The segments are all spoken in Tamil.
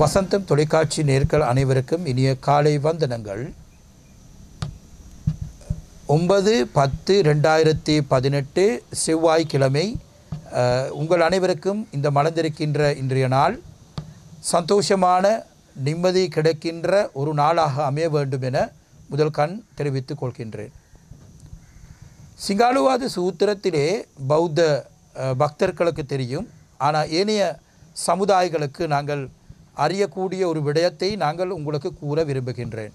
வசந்தம் தொலைக்காட்சி நேயர்கள் அனைவருக்கும் இனிய காலை வந்தனங்கள். 9/10/2018 செவ்வாய்க்கிழமை. உங்கள் அனைவருக்கும் இந்த மலர்ந்திருக்கின்ற இன்றைய நாள் சந்தோஷமான நிம்மதி கிடைக்கின்ற ஒரு நாளாக அமைய வேண்டும் என முதல் கண் தெரிவித்துக் கொள்கின்றேன். சிங்காலுவாத சூத்திரத்திலே பௌத்த பக்தர்களுக்கு தெரியும், ஆனால் ஏனைய சமுதாயங்களுக்கு நாங்கள் அறியக்கூடிய ஒரு விடயத்தை நாங்கள் உங்களுக்கு கூற விரும்புகின்றேன்.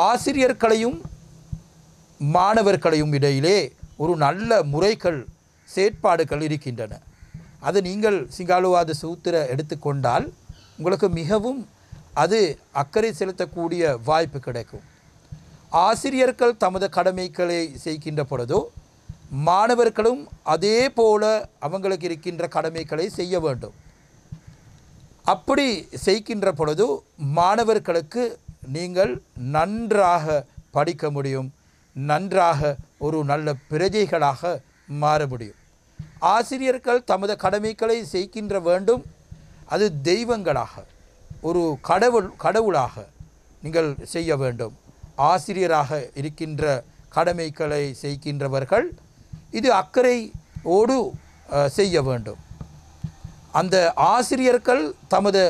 ஆசிரியர்களையும் மாணவர்களையும் இடையிலே ஒரு நல்ல முறைகள் செயற்பாடுகள் இருக்கின்றன. அது நீங்கள் சிங்காலுவாத சூத்திர எடுத்துக்கொண்டால் உங்களுக்கு மிகவும் அது அக்கறை செலுத்தக்கூடிய வாய்ப்பு கிடைக்கும். ஆசிரியர்கள் தமது கடமைகளை செய்கின்ற பொழுதோ மாணவர்களும் அதே போல அவங்களுக்கு இருக்கின்ற கடமைகளை செய்ய வேண்டும். அப்படி செய்கின்ற பொழுது மாணவர்களுக்கு நீங்கள் நன்றாக படிக்க முடியும், நன்றாக ஒரு நல்ல பிரஜைகளாக மாற முடியும். ஆசிரியர்கள் தமது கடமைகளை செய்கின்ற வேண்டும், அது தெய்வங்களாக ஒரு கடவுளாக நீங்கள் செய்ய வேண்டும். ஆசிரியராக இருக்கின்ற கடமைகளை செய்கின்றவர்கள் இது அக்கறையோடு செய்ய வேண்டும். அந்த ஆசிரியர்கள் தமது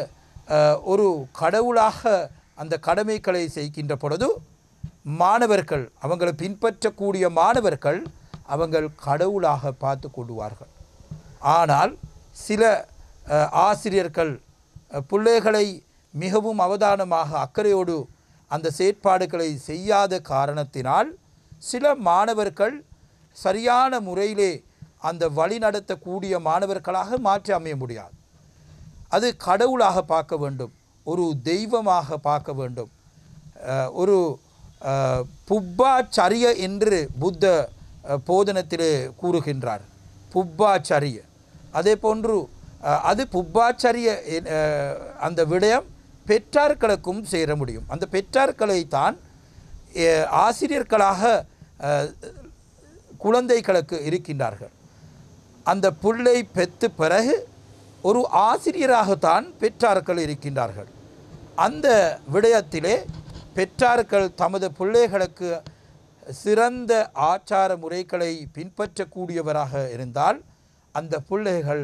ஒரு கடவுளாக அந்த கடமைகளை செய்கின்ற பொழுது மாணவர்கள் அவங்களை பின்பற்றக்கூடிய மாணவர்கள் அவங்கள் கடவுளாக பார்த்து கொள்வார்கள். ஆனால் சில ஆசிரியர்கள் பிள்ளைகளை மிகவும் அவதானமாக அக்கறையோடு அந்த செயற்பாடுகளை செய்யாத காரணத்தினால் சில மாணவர்கள் சரியான முறையிலே அந்த வழி நடத்தக்கூடிய மாணவர்களாக மாற்றி அமைய முடியாது. அது கடவுளாக பார்க்க வேண்டும், ஒரு தெய்வமாக பார்க்க வேண்டும். ஒரு புப்பாச்சரிய என்று புத்த போதனத்திலே கூறுகின்றார். புப்பாச்சரிய அதே போன்று அது புப்பாச்சரிய அந்த விடயம் பெற்றார்களுக்கும் சேர முடியும். அந்த பெற்றார்களை தான் ஆசிரியர்களாக குழந்தைகளுக்கு இருக்கின்றார்கள். அந்த புள்ளை பெற்ற பிறகு ஒரு ஆசிரியராகத்தான் பெற்றார்கள் இருக்கின்றார்கள். அந்த விடயத்திலே பெற்றார்கள் தமது பிள்ளைகளுக்கு சிறந்த ஆச்சார முறைகளை பின்பற்றக்கூடியவராக இருந்தால் அந்த பிள்ளைகள்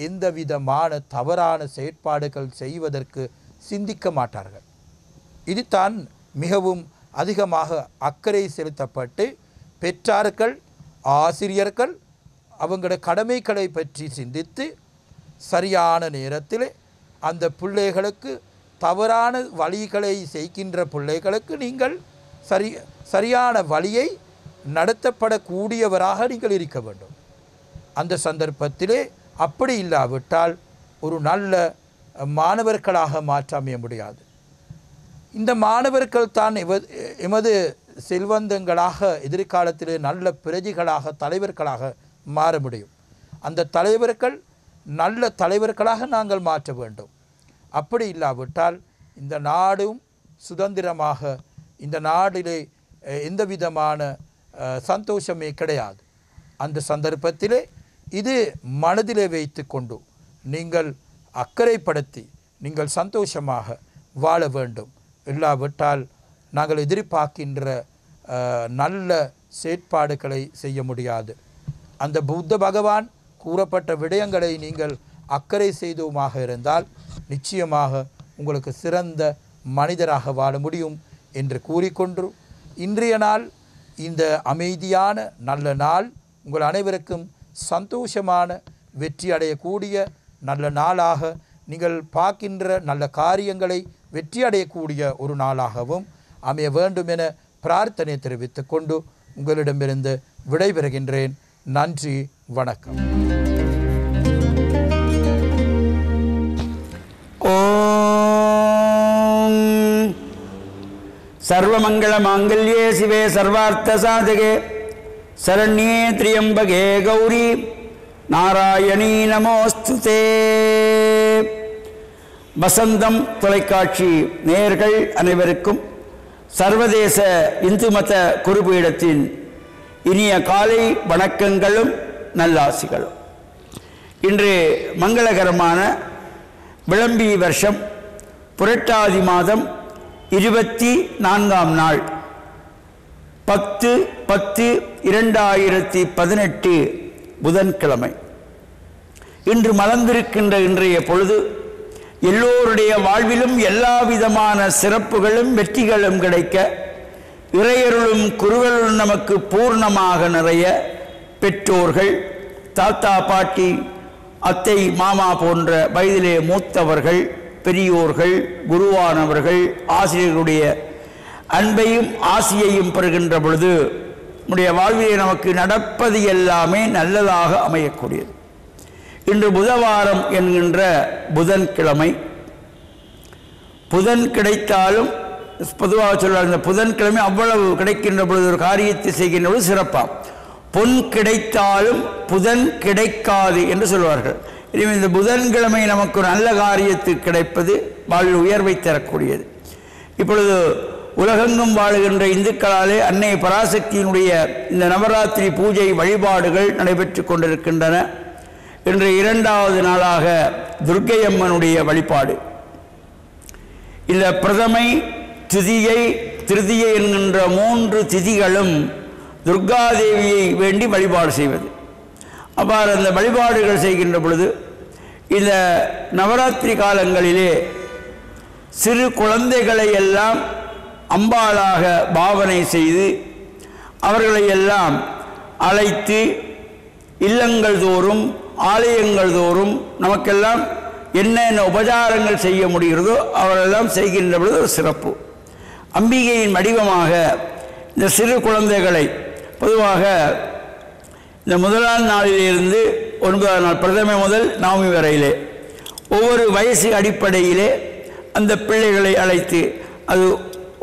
எந்தவிதமான தவறான செயற்பாடுகள் செய்வதற்கு சிந்திக்க மாட்டார்கள். இதுதான் மிகவும் அதிகமாக அக்கறை செலுத்தப்பட்டு பெற்றார்கள் ஆசிரியர்கள் அவங்களோட கடமைகளை பற்றி சிந்தித்து சரியான நேரத்தில் அந்த பிள்ளைகளுக்கு தவறான வழிகளை செய்கின்ற பிள்ளைகளுக்கு நீங்கள் சரியான வழியை நடத்தப்படக்கூடியவராக நீங்கள் இருக்க வேண்டும். அந்த சந்தர்ப்பத்திலே அப்படி இல்லாவிட்டால் ஒரு நல்ல மாணவர்களாக மாற்ற அமைய முடியாது. இந்த மாணவர்கள் தான் எமது செல்வந்தங்களாக எதிர்காலத்திலே நல்ல பிரஜைகளாக தலைவர்களாக மாற முடியும். அந்த தலைவர்கள் நல்ல தலைவர்களாக நாங்கள் மாற்ற வேண்டும். அப்படி இல்லாவிட்டால் இந்த நாடும் சுதந்திரமாக இந்த நாடிலே எந்த விதமான சந்தோஷமே கிடையாது. அந்த சந்தர்ப்பத்திலே இது மனதிலே வைத்து கொண்டு நீங்கள் அக்கறைப்படுத்தி நீங்கள் சந்தோஷமாக வாழ வேண்டும். இல்லாவிட்டால் நாங்கள் எதிர்பார்க்கின்ற நல்ல செயற்பாடுகளை செய்ய முடியாது. அந்த புத்த பகவான் கூறப்பட்ட விடயங்களை நீங்கள் அக்கறை செய்தோமாக இருந்தால் நிச்சயமாக உங்களுக்கு சிறந்த மனிதராக வாழ முடியும் என்று கூறிக்கொண்டு இன்றைய நாள் இந்த அமைதியான நல்ல நாள் உங்கள் அனைவருக்கும் சந்தோஷமான வெற்றி அடையக்கூடிய நல்ல நாளாக நீங்கள் பார்க்கின்ற நல்ல காரியங்களை வெற்றி அடையக்கூடிய ஒரு நாளாகவும் அமைய வேண்டும் என பிரார்த்தனை தெரிவித்துக் கொண்டு உங்களிடமிருந்து விடைபெறுகின்றேன். நன்றி, வணக்கம். ஓம் சர்வமங்கள மாங்கல்யே சிவே சர்வார்த்த சாதகே சரண்யே திரியம்பகே கௌரி நாராயணீ நமோஸ்துதே. வசந்தம் தொலைக்காட்சி நேயர்கள் அனைவருக்கும் சர்வதேச இந்து மத குருபீடத்தின் இனிய காலை வணக்கங்களும் நல்லாசிகளும். இன்று மங்களகரமான விளம்பி வருஷம் புரட்டாதி மாதம் 24ஆம் நாள் 10/10/2018 புதன்கிழமை. இன்று மலர்ந்திருக்கின்ற இன்றைய பொழுது எல்லோருடைய வாழ்விலும் எல்லா விதமான சிறப்புகளும் வெற்றிகளும் கிடைக்க, இறையருளும் குருவருளும் நமக்கு பூர்ணமாக நிறைய, பெற்றோர்கள், தாத்தா பாட்டி, அத்தை மாமா போன்ற வயதிலே மூத்தவர்கள், பெரியோர்கள், குருவானவர்கள், ஆசிரியர்களுடைய அன்பையும் ஆசியையும் பெறுகின்ற பொழுது நம்முடைய வாழ்விலே நமக்கு நடப்பது எல்லாமே நல்லதாக அமையக்கூடியது. இன்று புதவாரம் என்கின்ற புதன்கிழமை. புதன் கிடைத்தாலும் பொதுவாக சொல்வார், இந்த புதன்கிழமை அவ்வளவு கிடைக்கின்ற பொழுது ஒரு காரியத்தை செய்கின்ற பொழுது சிறப்பாம். பொன் கிடைத்தாலும் புதன் கிடைக்காது என்று சொல்வார்கள். எனவே இந்த புதன்கிழமை நமக்கு ஒரு நல்ல காரியத்துக்கு கிடைப்பது வாழ்வில் உயர்வை தரக்கூடியது. இப்பொழுது உலகெங்கும் வாழுகின்ற இந்துக்களாலே அன்னை பராசக்தியினுடைய இந்த நவராத்திரி பூஜை வழிபாடுகள் நடைபெற்று கொண்டிருக்கின்றன. இன்று 2வது நாளாக துர்க்கை அம்மனுடைய வழிபாடு. இந்த பிரதமை, திதியை, திருதியை என்கின்ற 3 திதிகளும் துர்காதேவியை வேண்டி வழிபாடு செய்வது. அவ்வாறு அந்த வழிபாடுகள் செய்கின்ற பொழுது இந்த நவராத்திரி காலங்களிலே சிறு குழந்தைகளை எல்லாம் அம்பாளாக பாவனை செய்து அவர்களை எல்லாம் அழைத்து இல்லங்கள் தோறும், ஆலயங்கள் தோறும் நமக்கெல்லாம் என்னென்ன உபச்சாரங்கள் செய்ய முடிகிறதோ அவரெல்லாம் செய்கின்ற பொழுது ஒரு சிறப்பு. அம்பிகையின் வடிவமாக இந்த சிறு குழந்தைகளை பொதுவாக இந்த முதலாம் நாளிலிருந்து 9ஆம் நாள் பிரதமை முதல் நவமி வரையிலே ஒவ்வொரு வயசு அடிப்படையிலே அந்த பிள்ளைகளை அழைத்து, அது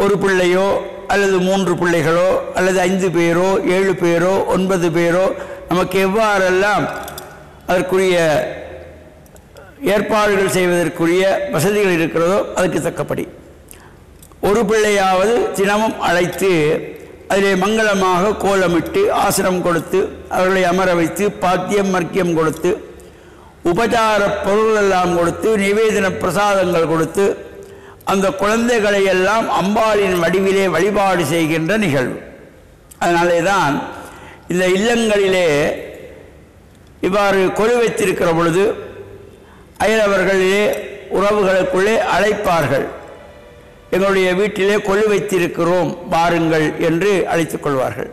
ஒரு பிள்ளையோ அல்லது 3 பிள்ளைகளோ அல்லது 5 பேரோ 7 பேரோ 9 பேரோ நமக்கு எவ்வாறெல்லாம் அதற்குரிய ஏற்பாடுகள் செய்வதற்குரிய வசதிகள் இருக்கிறதோ அதுக்கு தக்கபடி ஒரு பிள்ளையாவது தினமும் அழைத்து அதிலே மங்களமாக கோலமிட்டு ஆசனம் கொடுத்து அவர்களை அமர வைத்து பாத்தியம் மர்க்கியம் கொடுத்து உபச்சார பொருளெல்லாம் கொடுத்து நிவேதன பிரசாதங்கள் கொடுத்து அந்த குழந்தைகளை எல்லாம் அம்பாளின் வடிவிலே வழிபாடு செய்கின்ற நிகழ்வு. அதனாலே தான் இந்த இல்லங்களிலே இவ்வாறு கொலு வைத்திருக்கிற பொழுது அயலவர்களிலே உறவுகளுக்குள்ளே அழைப்பார்கள். எங்களுடைய வீட்டிலே கொலு வைத்திருக்கிறோம் வாருங்கள் என்று அழைத்துக் கொள்வார்கள்.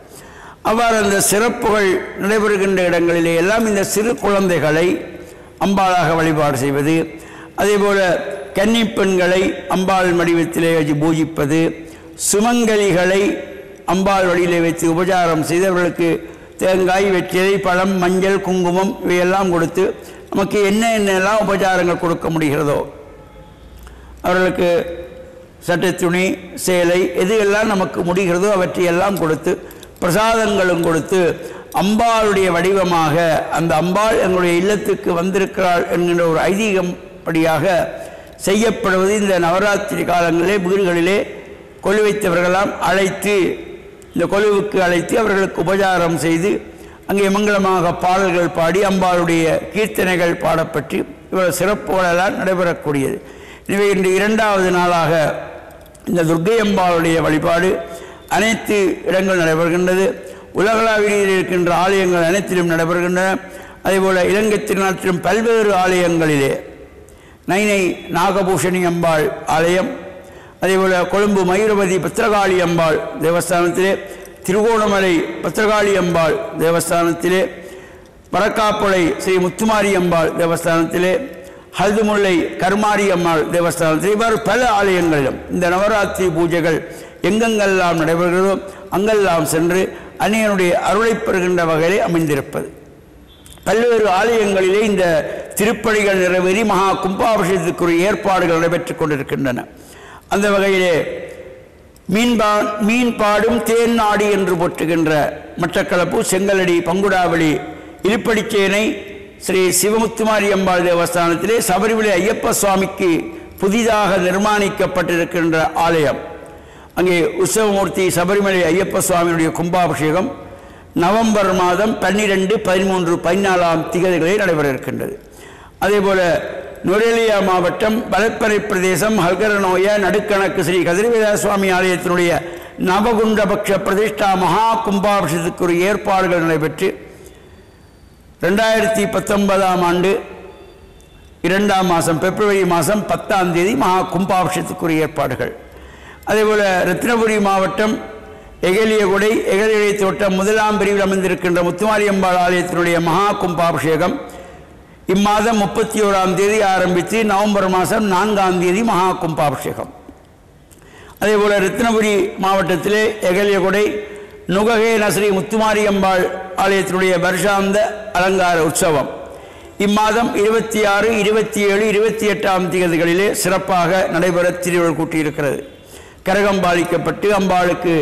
அவ்வாறு அந்த சிறப்புகள் நடைபெறுகின்ற இடங்களிலே எல்லாம் இந்த சிறு குழந்தைகளை அம்பாளாக வழிபாடு செய்வது, அதேபோல் கன்னி பெண்களை அம்பாள் வடிவத்திலே வச்சு பூஜிப்பது, சுமங்கலிகளை அம்பாள் வழியிலே வைத்து உபச்சாரம் செய்தவர்களுக்கு தேங்காய், வெற்றிலை, பழம், மஞ்சள், குங்குமம் இவையெல்லாம் கொடுத்து நமக்கு என்னென்னலாம் உபச்சாரங்கள் கொடுக்க முடிகிறதோ அவர்களுக்கு சட்டை, துணி, சேலை எது எல்லாம் நமக்கு முடிகிறதோ அவற்றையெல்லாம் கொடுத்து பிரசாதங்களும் கொடுத்து அம்பாளுடைய வடிவமாக அந்த அம்பாள் எங்களுடைய இல்லத்துக்கு வந்திருக்கிறாள் என்கின்ற ஒரு ஐதீகம் படியாக செய்யப்படுவது. இந்த நவராத்திரி காலங்களிலே வீடுகளிலே கொலு வைத்தவர்களெல்லாம் அழைத்து இந்த கொலுவுக்கு அழைத்து அவர்களுக்கு உபச்சாரம் செய்து அங்கே மங்களமாக பாடல்கள் பாடி அம்பாளுடைய கீர்த்தனைகள் பாடப்பட்டு இவ்வளவு சிறப்புகளெல்லாம் நடைபெறக்கூடியது. எனவே இன்று 2வது நாளாக இந்த துர்க்கை அம்பாளுடைய வழிபாடு அனைத்து இடங்கள் நடைபெறுகின்றது. உலகளாவியில் இருக்கின்ற ஆலயங்கள் அனைத்திலும் நடைபெறுகின்றன. அதேபோல் இலங்கை திருநாட்டிலும் பல்வேறு ஆலயங்களிலே நைனை நாகபூஷணி அம்பாள் ஆலயம், அதேபோல் கொழும்பு மயூரவதி பத்திரகாளி அம்பாள் தேவஸ்தானத்திலே, திருகோணமலை பத்திரகாளி அம்பாள் தேவஸ்தானத்திலே, பரக்காப்புளை ஸ்ரீ முத்துமாரி அம்பாள் தேவஸ்தானத்திலே, ஹல்துமுல்லை கருமாரி அம்மாள் தேவஸ்தானத்தில் இவ்வாறு பல ஆலயங்களிலும் இந்த நவராத்திரி பூஜைகள் எங்கெங்கெல்லாம் நடைபெறுகிறதோ அங்கெல்லாம் சென்று அன்னையனுடைய அருளை பெறுகின்ற வகையிலே அமைந்திருப்பது. பல்வேறு ஆலயங்களிலே இந்த திருப்பணிகள் நிறைவேறி மகா கும்பாபிஷேகத்துக்குரிய ஏற்பாடுகள் நடைபெற்றுக் கொண்டிருக்கின்றன. அந்த வகையிலே மீன்பாடும் தேன் நாடி என்று போற்றுகின்ற மட்டக்களப்பு, செங்கலடி, பங்குடாவளி, இலுப்படிச்சேனை ஸ்ரீ சிவமுத்துமாரி அம்பாள் தேவஸ்தானத்திலே சபரிமலை ஐயப்ப சுவாமிக்கு புதிதாக நிர்மாணிக்கப்பட்டிருக்கின்ற ஆலயம். அங்கே உற்சவமூர்த்தி சபரிமலை ஐயப்ப சுவாமியுடைய கும்பாபிஷேகம் நவம்பர் மாதம் 12, 13, 14 திகதிகளில் நடைபெற இருக்கின்றது. அதேபோல் நுரேலியா மாவட்டம் பலப்பறை பிரதேசம் ஹல்கரநோய நடுக்கணக்கு ஸ்ரீ கதிர்வேத சுவாமி ஆலயத்தினுடைய நவகுண்டபக்ஷ பிரதிஷ்டா மகா கும்பாபிஷேகத்துக்குரிய ஏற்பாடுகள் நடைபெற்று 2019ஆம் ஆண்டு 2ஆம் மாதம் பிப்ரவரி மாதம் 10ஆம் தேதி மகா கும்பாபிஷேகத்துக்குரிய ஏற்பாடுகள். அதேபோல் ரத்னபுரி மாவட்டம் எகலியகுடை எகலியடை தோட்டம் 1ஆம் பிரிவில் அமைந்திருக்கின்ற முத்துமாரியம்பாள் ஆலயத்தினுடைய மகா கும்பாபிஷேகம் இம்மாதம் 31ஆம் தேதி ஆரம்பித்து நவம்பர் மாதம் 4ஆம் தேதி மகா கும்பாபிஷேகம். அதேபோல் ரத்னபுரி மாவட்டத்திலே எகலியகுடை நுககே நஸ்ரீ முத்துமாரியம்பாள் ஆலயத்தினுடைய வருஷாந்த அலங்கார உற்சவம் இம்மாதம் 26, 27, 28ஆம் தேதிகளிலே சிறப்பாக நடைபெற திருவிழா கூட்டியிருக்கிறது. கரகம்பாலிக்கப்பட்டு அம்பாளுக்கு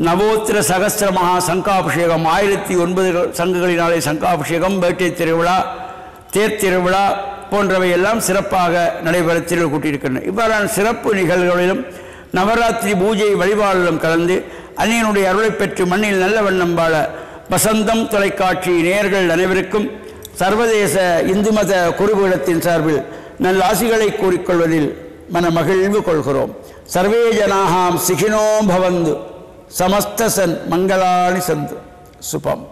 நவோத்திர சகஸ்திர மகா சங்காபிஷேகம் 1009 சங்குகளினாலே சங்காபிஷேகம், வேட்டை திருவிழா, தேர் திருவிழா போன்றவையெல்லாம் சிறப்பாக நடைபெற திருவிழா கூட்டியிருக்கின்றன. இவ்வாறான சிறப்பு நிகழ்வுகளிலும் நவராத்திரி பூஜை வழிபாடுகளும் கலந்து அன்னையனுடைய அருளை பெற்று மண்ணில் நல்ல வண்ணம் வாழ வசந்தம் தொலைக்காட்சி நேயர்கள் அனைவருக்கும் சர்வதேச இந்து மத குருபீடத்தின் சார்பில் நல்ல ஆசிகளை கூறிக்கொள்வதில் மன மகிழ்வு கொள்கிறோம். சர்வே ஜனாஹாம் சிகினோ பவந்து சமஸ்தசன் மங்களானி சந்து சுபம்.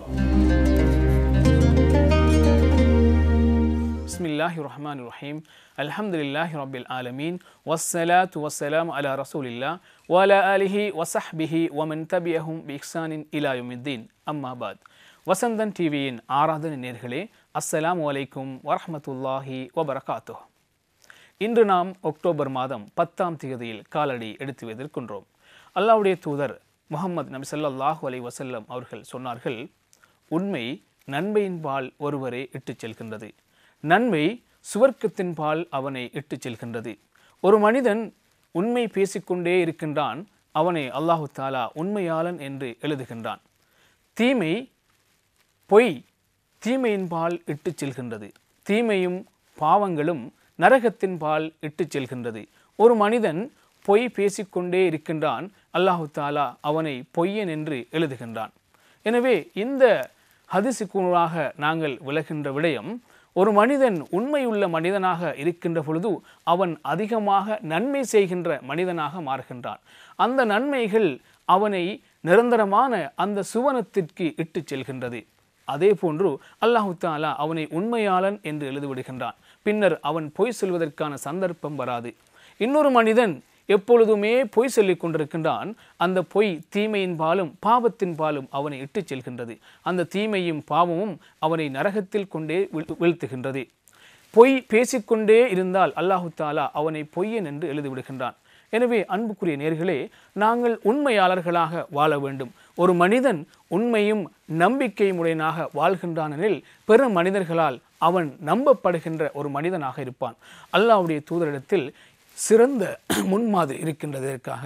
பிஸ்மில்லாஹிர் ரஹ்மானிர் ரஹீம். அல்ஹம்துலில்லாஹி ரப்பில் ஆலமீன் வஸ்ஸலாத்து வஸ்ஸலாமு அலா ரசூலில்லாஹ் வ அலா ஆலிஹி வ ஸஹ்பிஹி வ மன் தபியஹும் பி இஹ்சானின் இலா யௌமித்தீன். அம்மா பாத். வசந்தன் டிவியின் ஆராதனை நேயர்களே, அஸ்ஸலாமு அலைக்கும் வரஹ்மத்துல்லாஹி வபரகாத்துஹ். இன்று நாம் அக்டோபர் மாதம் 10ஆம் தேதியில் காலடி எடுத்து வைத்திருக்கின்றோம். அல்லாஹ்வுடைய தூதர் முஹம்மது நபி ஸல்லல்லாஹு அலைஹி வஸல்லம் அவர்கள் சொன்னார்கள், உண்மை நன்மையின் பால் ஒருவரை இட்டுச் செல்கின்றது, நன்மை சுவர்க்கத்தின் பால் அவனை இட்டுச் செல்கின்றது. ஒரு மனிதன் உண்மை பேசிக்கொண்டே இருக்கின்றான், அவனை அல்லாஹு தாலா உண்மையாளன் என்று எழுதுகின்றான். தீமை பொய் தீமையின் பால் இட்டுச் செல்கின்றது, தீமையும் பாவங்களும் நரகத்தின் பால் இட்டுச் செல்கின்றது. ஒரு மனிதன் பொய் பேசிக்கொண்டே இருக்கின்றான், அல்லாஹு தாலா அவனை பொய்யன் என்று எழுதுகின்றான். எனவே இந்த ஹதீஸுக்கூறாக நாங்கள் விளக்கின்ற விடயம், ஒரு மனிதன் உண்மையுள்ள மனிதனாக இருக்கின்ற பொழுது அவன் அதிகமாக நன்மை செய்கின்ற மனிதனாக மாறுகின்றான். அந்த நன்மைகள் அவனை நிரந்தரமான அந்த சுவனத்திற்கு இட்டுச் செல்கின்றது. அதே போன்று அல்லாஹு தாலா அவனை உண்மையாளன் என்று எழுதிவிடுகின்றான். பின்னர் அவன் பொய் சொல்வதற்கான சந்தர்ப்பம் வராது. இன்னொரு மனிதன் எப்பொழுதுமே பொய் சொல்லிக் கொண்டிருக்கின்றான், அந்த பொய் தீமையின் பாலும் பாவத்தின் பாலும் அவனை இட்டுச் செல்கின்றது. அந்த தீமையும் பாவமும் அவனை நரகத்தில் கொண்டே வீழ்த்துகின்றது. பொய் பேசிக்கொண்டே இருந்தால் அல்லாஹு தாலா அவனை பொய்யன் என்று எழுதிவிடுகின்றான். எனவே அன்புக்குரிய நேயர்களே, நாங்கள் உண்மையாளர்களாக வாழ வேண்டும். ஒரு மனிதன் உண்மையும் நம்பிக்கையும் உடையனாக வாழ்கின்றானெனில் பிற மனிதர்களால் அவன் நம்பப்படுகின்ற ஒரு மனிதனாக இருப்பான். அல்லாஹ்வுடைய தூதரிடத்தில் சிறந்த முன்மாதிரி இருக்கின்றதற்காக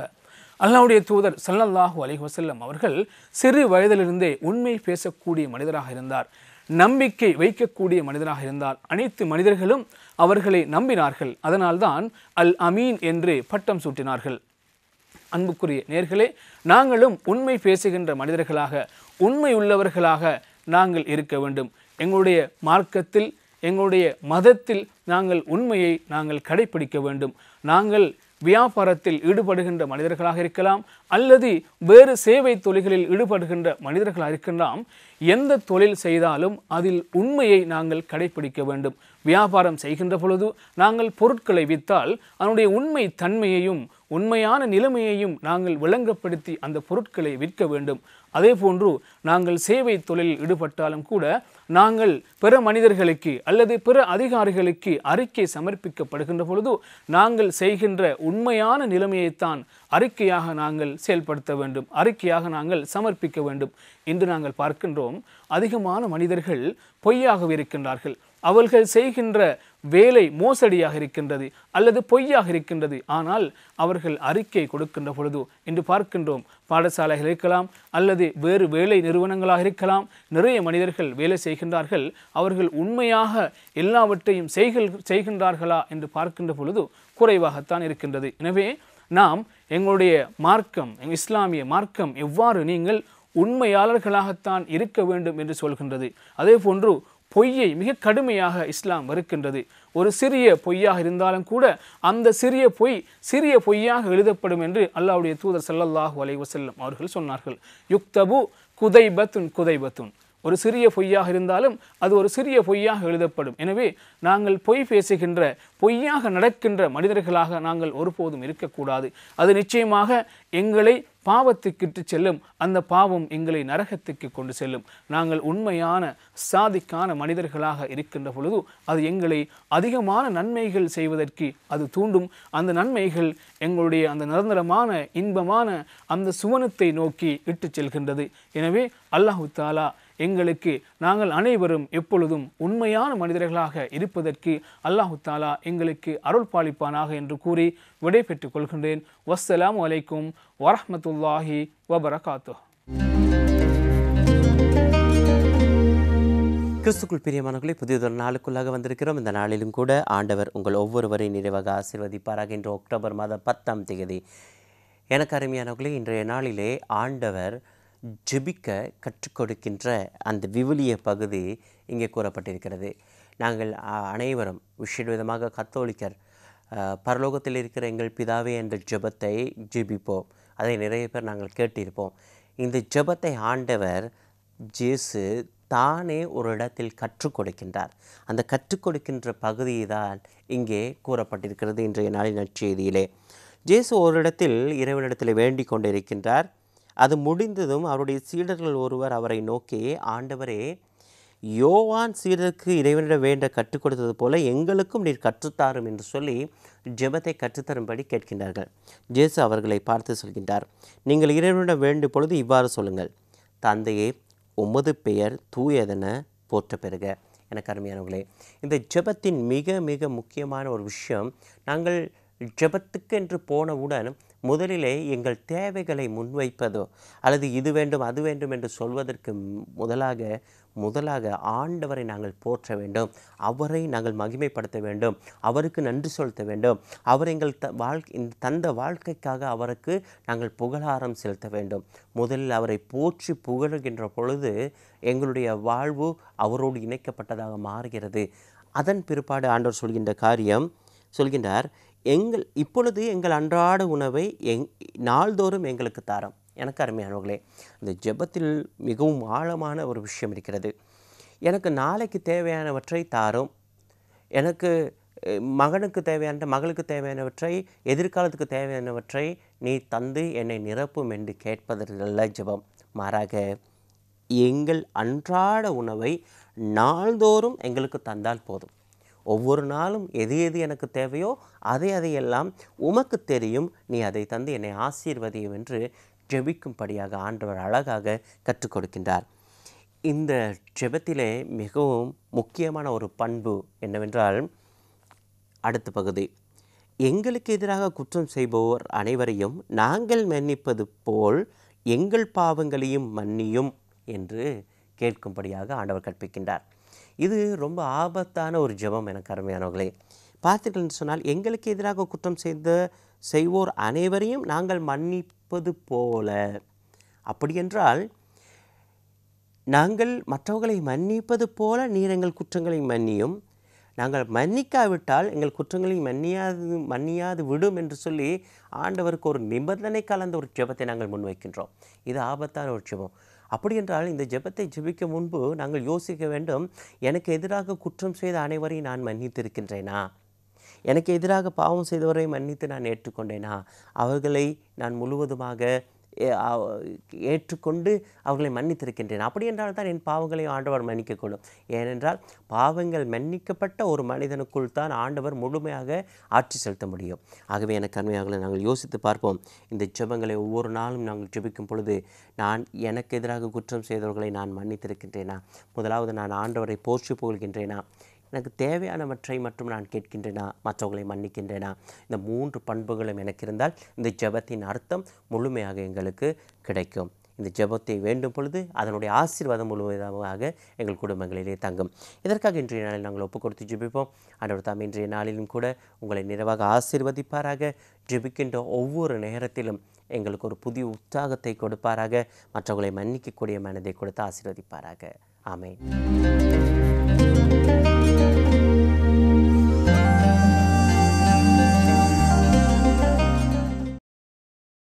அல்லாஹ்வுடைய தூதர் ஸல்லல்லாஹு அலைஹி வஸல்லம் அவர்கள் சிறு வயதிலிருந்தே உண்மை பேசக்கூடிய மனிதராக இருந்தார், நம்பிக்கை வைக்கக்கூடிய மனிதராக இருந்தார். அனைத்து மனிதர்களும் அவர்களை நம்பினார்கள். அதனால்தான் அல் அமீன் என்று பட்டம் சூட்டினார்கள். அன்புக்குரிய நேயர்களே, நாங்களும் உண்மை பேசுகின்ற மனிதர்களாக, உண்மை உள்ளவர்களாக நாங்கள் இருக்க வேண்டும். எங்களுடைய மார்க்கத்தில், எங்களுடைய மதத்தில் நாங்கள் உண்மையை நாங்கள் கடைபிடிக்க வேண்டும். நாங்கள் வியாபாரத்தில் ஈடுபடுகின்ற மனிதர்களாக இருக்கலாம், அல்லது வேறு சேவை தொழில்களில் ஈடுபடுகின்ற மனிதர்களாக இருக்கலாம். எந்த தொழில் செய்தாலும் அதில் உண்மையை நாங்கள் கடைபிடிக்க வேண்டும். வியாபாரம் செய்கின்ற பொழுது நாங்கள் பொருட்களை விற்றால் அதனுடைய உண்மை தன்மையையும் உண்மையான நிலைமையையும் நாங்கள் விளங்கப்படுத்தி அந்த பொருட்களை விற்க வேண்டும். அதே போன்று நாங்கள் சேவை தொழிலில் ஈடுபட்டாலும் கூட நாங்கள் பிற மனிதர்களுக்கு அல்லது பிற அதிகாரிகளுக்கு அறிக்கை சமர்ப்பிக்கப்படுகின்ற பொழுது நாங்கள் செய்கின்ற உண்மையான நிலைமையைத்தான் அறிக்கையாக நாங்கள் செயல்படுத்த வேண்டும், அறிக்கையாக நாங்கள் சமர்ப்பிக்க வேண்டும். இன்று நாங்கள் பார்க்கின்றோம், அதிகமான மனிதர்கள் பொய்யாகவே இருக்கின்றார்கள். அவர்கள் செய்கின்ற வேலை மோசடியாக இருக்கின்றது அல்லது பொய்யாக இருக்கின்றது. ஆனால் அவர்கள் அறிக்கை கொடுக்கின்ற பொழுது இன்று பார்க்கின்றோம், பாடசாலைகள் இருக்கலாம் அல்லது வேறு வேலை நிறுவனங்களாக இருக்கலாம், நிறைய மனிதர்கள் வேலை செய்கின்றார்கள். அவர்கள் உண்மையாக எல்லாவற்றையும் செய்கின்றார்களா என்று பார்க்கின்ற பொழுது குறைவாகத்தான் இருக்கின்றது. எனவே நாம் எங்களுடைய மார்க்கம், இஸ்லாமிய மார்க்கம் எவ்வாறு நீங்கள் உண்மையாளர்களாகத்தான் இருக்க வேண்டும் என்று சொல்கின்றது. அதே போன்று பொய்யை மிக கடுமையாக இஸ்லாம் வெறுக்கின்றது. ஒரு சிறிய பொய்யாக இருந்தாலும் கூட அந்த சிறிய பொய்யாக எழுதப்படும் என்று அல்லாஹ்வுடைய தூதர் ஸல்லல்லாஹு அலைஹி வஸல்லம் அவர்கள் சொன்னார்கள். யுக்தபு குதைபத்துன். ஒரு சிறிய பொய்யாக இருந்தாலும் அது ஒரு சிறிய பொய்யாக எழுதப்படும். எனவே நாங்கள் பொய் பேசுகின்ற, பொய்யாக நடக்கின்ற மனிதர்களாக நாங்கள் ஒருபோதும் இருக்கக்கூடாது. அது நிச்சயமாக எங்களை பாவத்துக்கிட்டு செல்லும். அந்த பாவம் எங்களை நரகத்துக்கு கொண்டு செல்லும். நாங்கள் உண்மையான சாதிக்கான மனிதர்களாக இருக்கின்ற பொழுது அது எங்களை அதிகமான நன்மைகள் செய்வதற்கு அது தூண்டும். அந்த நன்மைகள் எங்களுடைய அந்த நிரந்தரமான இன்பமான அந்த சுவனத்தை நோக்கி இட்டு செல்கின்றது. எனவே அல்லாஹு தாலா எங்களுக்கு நாங்கள் அனைவரும் எப்பொழுதும் உண்மையான மனிதர்களாக இருப்பதற்கு அல்லாஹு தாலா எங்களுக்கு அருள் பாலிப்பானாக என்று கூறி விடை பெற்றுக் கொள்கின்றேன். வஸ்ஸலாமு அலைக்கும் வரஹ்மத்துல்லாஹி வபரகாத்துஹ். கிறிஸ்துக்குள் பிரியமானவர்களே, புதியதொரு நாளுக்குள்ளாக வந்திருக்கிறோம். இந்த நாளிலும் கூட ஆண்டவர் உங்கள் ஒவ்வொருவரையும் நிறைவாக ஆசீர்வதிப்பாராக. இன்று அக்டோபர் மாதம் 10ஆம் தேதி. எனக்கு அருமையானவர்களே, இன்றைய நாளிலே ஆண்டவர் ஜெபிக்க கற்றுக் கொடுக்கின்ற அந்த விவிலிய பகுதி இங்கே கூறப்பட்டிருக்கிறது. நாங்கள் அனைவரும் விசேட விதமாக கத்தோலிக்கர் பரலோகத்தில் இருக்கிற எங்கள் பிதாவே என்ற ஜெபத்தை ஜெபிப்போம். அதை நிறைய பேர் நாங்கள் கேட்டிருப்போம். இந்த ஜெபத்தை ஆண்டவர் இயேசு தானே ஒரு இடத்தில் கற்றுக் கொடுக்கின்றார். அந்த கற்றுக் கொடுக்கின்ற பகுதியை தான் இங்கே கூறப்பட்டிருக்கிறது இன்றைய நாளின் நற்செய்தியிலே. இயேசு ஒரு இடத்தில் இறைவனிடத்தில் வேண்டிக் கொண்டிருக்கின்றார். அது முடிந்ததும் அவருடைய சீடர்கள் ஒருவர் அவரை நோக்கி, ஆண்டவரே, யோவான் சீடருக்கு இறைவனிடம் வேண்ட கற்றுக் கொடுத்தது போல எங்களுக்கும் நீர் கற்றுத்தாரும் என்று சொல்லி ஜெபத்தை கற்றுத்தரும்படி கேட்கின்றார்கள். இயேசு அவர்களை பார்த்து சொல்கின்றார், நீங்கள் இறைவனிடம் வேண்டும் பொழுது இவ்வாறு சொல்லுங்கள், தந்தையே, உமது பெயர் தூயதென போற்ற பெறுக. எனக்கு அருமையானவர்களே, இந்த ஜெபத்தின் மிக மிக முக்கியமான ஒரு விஷயம், நாங்கள் ஜெபத்துக்கு என்று போனவுடன் முதலிலே எங்கள் தேவைகளை முன்வைப்பதோ அல்லது இது வேண்டும் அது வேண்டும் என்று சொல்வதற்கு முதலாக ஆண்டவரை நாங்கள் போற்ற வேண்டும். அவரை நாங்கள் மகிமைப்படுத்த வேண்டும். அவருக்கு நன்றி செலுத்த வேண்டும். அவர் எங்கள் தந்த வாழ்க்கைக்காக அவருக்கு நாங்கள் புகழாரம் செலுத்த வேண்டும். முதலில் அவரை போற்றி புகழுகின்ற பொழுது எங்களுடைய வாழ்வு அவரோடு இணைக்கப்பட்டதாக மாறுகிறது. அதன் பிற்பாடு ஆண்டவர் சொல்கின்றார், இப்பொழுது எங்கள் அன்றாட உணவை நாள்தோறும் எங்களுக்கு தாரும். எனக்கு அருமையானவர்களே, இந்த ஜெபத்தில் மிகவும் ஆழமான ஒரு விஷயம் இருக்கிறது. எனக்கு நாளைக்கு தேவையானவற்றை தாரும், எனக்கு மகனுக்கு மகளுக்கு தேவையானவற்றை, எதிர்காலத்துக்கு தேவையானவற்றை நீ தந்து என்னை நிரப்பும் என்று கேட்பதற்கல்ல ஜெபம். மாறாக எங்கள் அன்றாட உணவை நாள்தோறும் எங்களுக்கு தந்தால் போதும். ஒவ்வொரு நாளும் எது எது எனக்கு தேவையோ அதையெல்லாம் உமக்கு தெரியும், நீ அதை தந்து என்னை ஆசீர்வதியும் என்று ஜெபிக்கும்படியாக ஆண்டவர் அழகாக கற்றுக் கொடுக்கின்றார். இந்த ஜெபத்திலே மிகவும் முக்கியமான ஒரு பண்பு என்னவென்றால், அடுத்த பகுதி, எங்களுக்கு எதிராக குற்றம் செய்பவர் அனைவரையும் நாங்கள் மன்னிப்பது போல் எங்கள் பாவங்களையும் மன்னியும் என்று கேட்கும்படியாக ஆண்டவர் கற்பிக்கின்றார். இது ரொம்ப ஆபத்தான ஒரு ஜெபம். எனக்கு அருமையானவர்களே, பார்த்தீர்கள் சொன்னால், எங்களுக்கு எதிராக குற்றம் செய்வோர் அனைவரையும் நாங்கள் மன்னிப்பது போல. அப்படியென்றால் நாங்கள் மற்றவர்களை மன்னிப்பது போல நீர் எங்கள் குற்றங்களை மன்னியும், நாங்கள் மன்னிக்காவிட்டால் எங்கள் குற்றங்களை மன்னியாது விடும் என்று சொல்லி ஆண்டவருக்கு ஒரு நிபந்தனை கலந்த ஒரு ஜெபத்தை நாங்கள் முன்வைக்கின்றோம். இது ஆபத்தான ஒரு ஜெபம். அப்படி என்றால் இந்த ஜெபத்தை ஜெபிக்க முன்பு நாங்கள் யோசிக்க வேண்டும், எனக்கு எதிராக குற்றம் செய்த அனைவரையும் நான் மன்னித்திருக்கின்றேனா? எனக்கு எதிராக பாவம் செய்தவரை மன்னித்து நான் ஏற்றுக்கொண்டேனா? அவர்களை நான் முழுவதுமாக ஏற்றுக்கொண்டு அவர்களை மன்னித்திருக்கின்றேன். அப்படி என்றால் தான் என் பாவங்களை ஆண்டவர் மன்னிக்கக்கூடும். ஏனென்றால் பாவங்கள் மன்னிக்கப்பட்ட ஒரு மனிதனுக்குள் தான் ஆண்டவர் முழுமையாக ஆட்சி செலுத்த முடியும். ஆகவே எனக்கு அருமையாக நாங்கள் யோசித்து பார்ப்போம். இந்த ஜெபங்களை ஒவ்வொரு நாளும் நாங்கள் ஜெபிக்கும் பொழுது, எனக்கு எதிராக குற்றம் செய்தவர்களை நான் மன்னித்திருக்கின்றேனா? முதலாவது, நான் ஆண்டவரை போற்றி புகழ்கின்றேனா? எனக்கு தேவையானவற்றை மட்டும் நான் கேட்கின்றேனா? மற்றவர்களை மன்னிக்கின்றேனா? இந்த 3 பண்புகளும் எனக்கு இருந்தால் இந்த ஜெபத்தின் அர்த்தம் முழுமையாக எங்களுக்கு கிடைக்கும். இந்த ஜெபத்தை வேண்டும் பொழுது அதனுடைய ஆசீர்வாதம் முழுவதாக எங்கள் குடும்பங்களிலே தங்கும். இதற்காக இன்றைய நாளில் நாங்கள் ஒப்புக் கொடுத்து ஜெபிப்போம். ஆண்டவர் தாம் இன்றைய நாளிலும் கூட உங்களை நிறைவாக ஆசீர்வதிப்பாராக. ஜெபிக்கின்ற ஒவ்வொரு நேரத்திலும் எங்களுக்கு ஒரு புதிய உற்சாகத்தை கொடுப்பாராக. மற்றவர்களை மன்னிக்கக்கூடிய மனதை கொடுத்து ஆசீர்வதிப்பாராக. ஆமென். வணக்கம்.